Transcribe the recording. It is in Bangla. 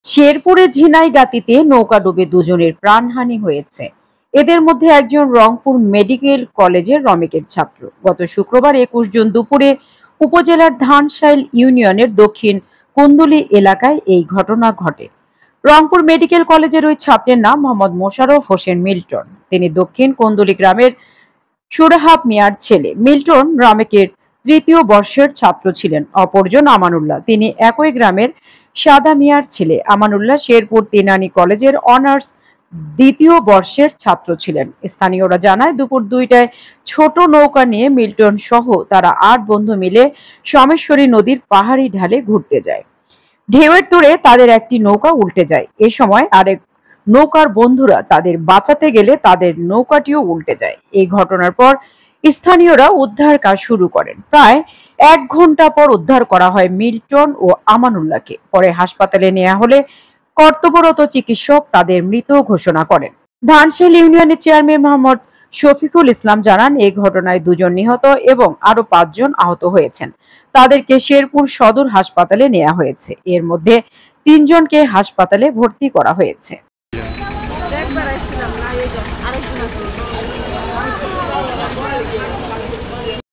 শেরপুরের ঝিনাইগাতীতে নৌকাডুবে দুজনের প্রাণহানি হয়েছে। এদের মধ্যে একজন রংপুর মেডিকেল কলেজের রমেকের ছাত্র। গত শুক্রবার ২১ জুন দুপুরে উপজেলার ধানশাইল ইউনিয়নের দক্ষিণ কুন্দুলি এলাকায় এই ঘটনা ঘটে। রংপুর মেডিকেল কলেজের ওই ছাত্রের নাম মোহাম্মদ মোশাররফ হোসেন মিল্টন। তিনি দক্ষিণ কুন্দুলি গ্রামের সুরাহাব মিয়ার ছেলে। মিল্টন রমেকের তৃতীয় বর্ষের ছাত্র ছিলেন। অপরজন আমানুল্লাহ, তিনি একই গ্রামের সাদা মিয়ার ছেলে। আমানুল্লাহ শেরপুর তিনানী কলেজের অনার্স দ্বিতীয় বর্ষের ছাত্র ছিলেন। স্থানীয়রা জানায়, দুপুর ২টায় ছোট নৌকা নিয়ে মিল্টন সহ তারা ৮ বন্ধু মিলে সোমেশ্বরী নদীর পাহাড়ি ঢালে ঘুরতে যায়। ঢেউয়ের তোড়ে তাদের একটি নৌকা উল্টে যায়। এ সময় আরেক নৌকার বন্ধুরা তাদের বাঁচাতে গেলে তাদের নৌকাটিও উল্টে যায়। এই ঘটনার পর স্থানীয়রা উদ্ধার কাজ শুরু করেন। প্রায় ১ ঘন্টা পর উদ্ধার করা হয় মিল্টন ও আমানুল্লাহকে। পরে হাসপাতালে নেওয়া হলে কর্তব্যরত চিকিৎসক তাদের মৃত ঘোষণা করেন। ধানশাইল ইউনিয়নের চেয়ারম্যান মোহাম্মদ শফিকুল ইসলাম জানান, এই ঘটনায় ২ জন নিহত এবং আরো ৫ জন আহত হয়েছেন। তাদেরকে শেরপুর সদর হাসপাতালে নেওয়া হয়েছে। এর মধ্যে ৩ জনকে হাসপাতালে ভর্তি করা হয়েছে।